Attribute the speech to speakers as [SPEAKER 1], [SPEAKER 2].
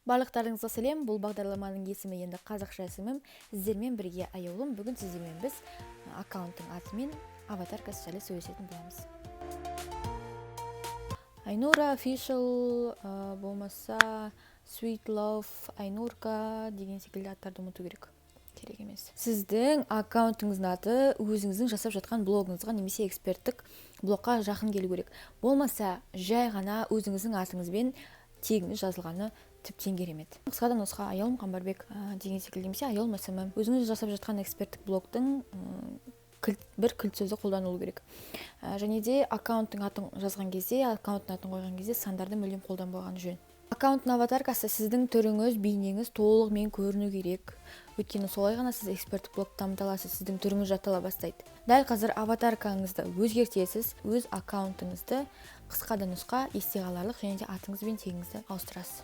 [SPEAKER 1] Барлықтарыңызға сәлем, бұл бағдарламаның есімі енді қазақша есімім. Сіздермен бірге аяулым. Бүгін сіздермен біз аккаунттың атымен аватаркасы жайлы сөйлесетін боламыз. Айнура official болмаса sweet love Айнурка деген секілді аттарды ұмыту керек емес. Сіздің аккаунтыңыздың аты өзіңіздің жасап жатқан блогыңызға немесе эксперттік блогқа жақын келу керек. Болмаса жай ғана өзіңіздің атыңызбен тегіңіз жазылғаны тіптен керемет. Қысқада нұсқа аяулым Қамбарбек деген секілді немесе аяулым СМ. Өзіңіз жасап жатқан эксперттік блогтың бір кілт сөзді қолданылу керек. Және де аккаунттың атын жазған кезде, аккаунттың атын қойған кезде сандарды мүлдем қолданбаған жөн. Аккаунттың аватаркасы сіздің түріңіз, бейнеңіз толығымен көріну керек. Өйткені солай ғана сіз эксперттік блогты дамыта аласыз, сіздің түріңіз жаттала бастайды. Дәл қазір аватаркаңызды өзгертесіз, өз аккаунтыңызды қысқада нұсқа есте қаларлық және де атыңыз бен тегіңізді ауыстырасыз.